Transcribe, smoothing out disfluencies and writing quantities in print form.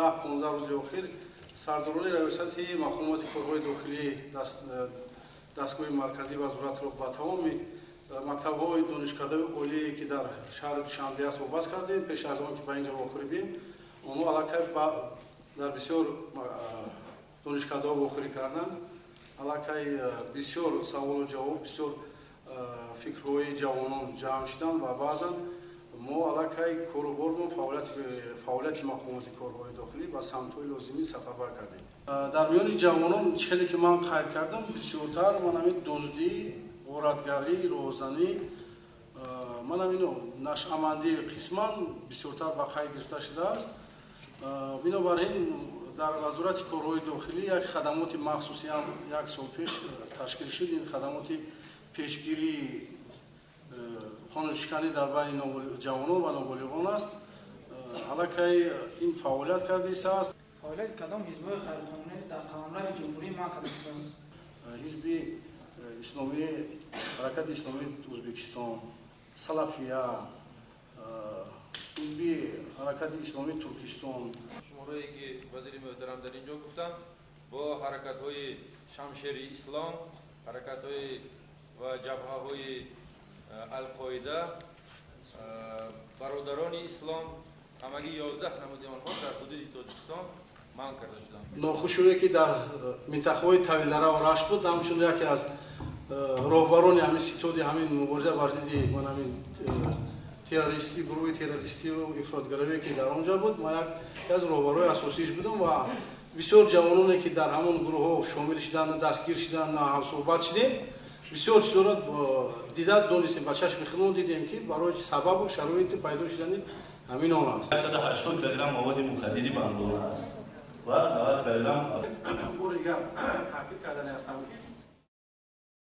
10-15 روز اخیر سردرون ریاست مقامات کارهای داخلی دستگاه مرکزی وزارت را با تمام مکتب‌های دانشکده عالی که در شهر دوشنبه است وابسته کردیم. پیش از آن که به اینجا واخوردیم اونها علاقه در بسیار دانشکده واخوری کردند. علاقه بسیار سوال و جواب، بسیار فکرهای جوانان جمع شدند و بعضا ما علاقه کاروبار فعالیت مقامات کارهای داخلی و سمت‌های لازمی سفربر کردیم. در میان جوانان چیزی که من خیال کردم بسیارتر من همین دزدی، غارتگری، روزنی، من همین نشأمندی قسمان بسیارتر به خیال گرفته شده است. بنابراین در وزارت کارهای داخلی یک خدمات مخصوصی هم یک سال پیش تشکیل شد. این خدمات پیشگیری خانه‌شکنی در بین جوانان و نابالغان است. علاقه این فعالیت کرده است. فعالیت کدام حزب‌های غیرقانونی در قلمرو جمهوری مرکز است؟ حزب اسلامی، حرکت اسلامی ازبکستان، سلفیه، حزب حرکت اسلامی ترکستان. شماره‌ای که وزیر محترم در اینجا گفتم با حرکت‌های شمشیر اسلام، حرکت‌های و جبهه‌های القاعده، برادران اسلام، همگی 11 نماده آنها در حدود تاجیکستان منع کرده شدند. ناخوشی که در منطقه‌های طویل‌دره و رشت بود، همشون یکی از راهبران همین ستاد همین مبارزه بر ضد همین تروریستی، گروه تروریستی و افراطگرایی که در آنجا بود، ما یکی از راهبرای اساسیش بودم و بسیار جوانانی که در همون گروه‌ها شامل شدند، دستگیر شدند، هم صحبت شدیم. بسیار چیزا دیدت دونستیم، با چشم خودمون دیدیم که برای سبب و شرایط پیدا شدن همین آن است. 180 کیلوگرم مواد مخدری به اندازه است و 90 کیلوگرم تاکید کردن هستم که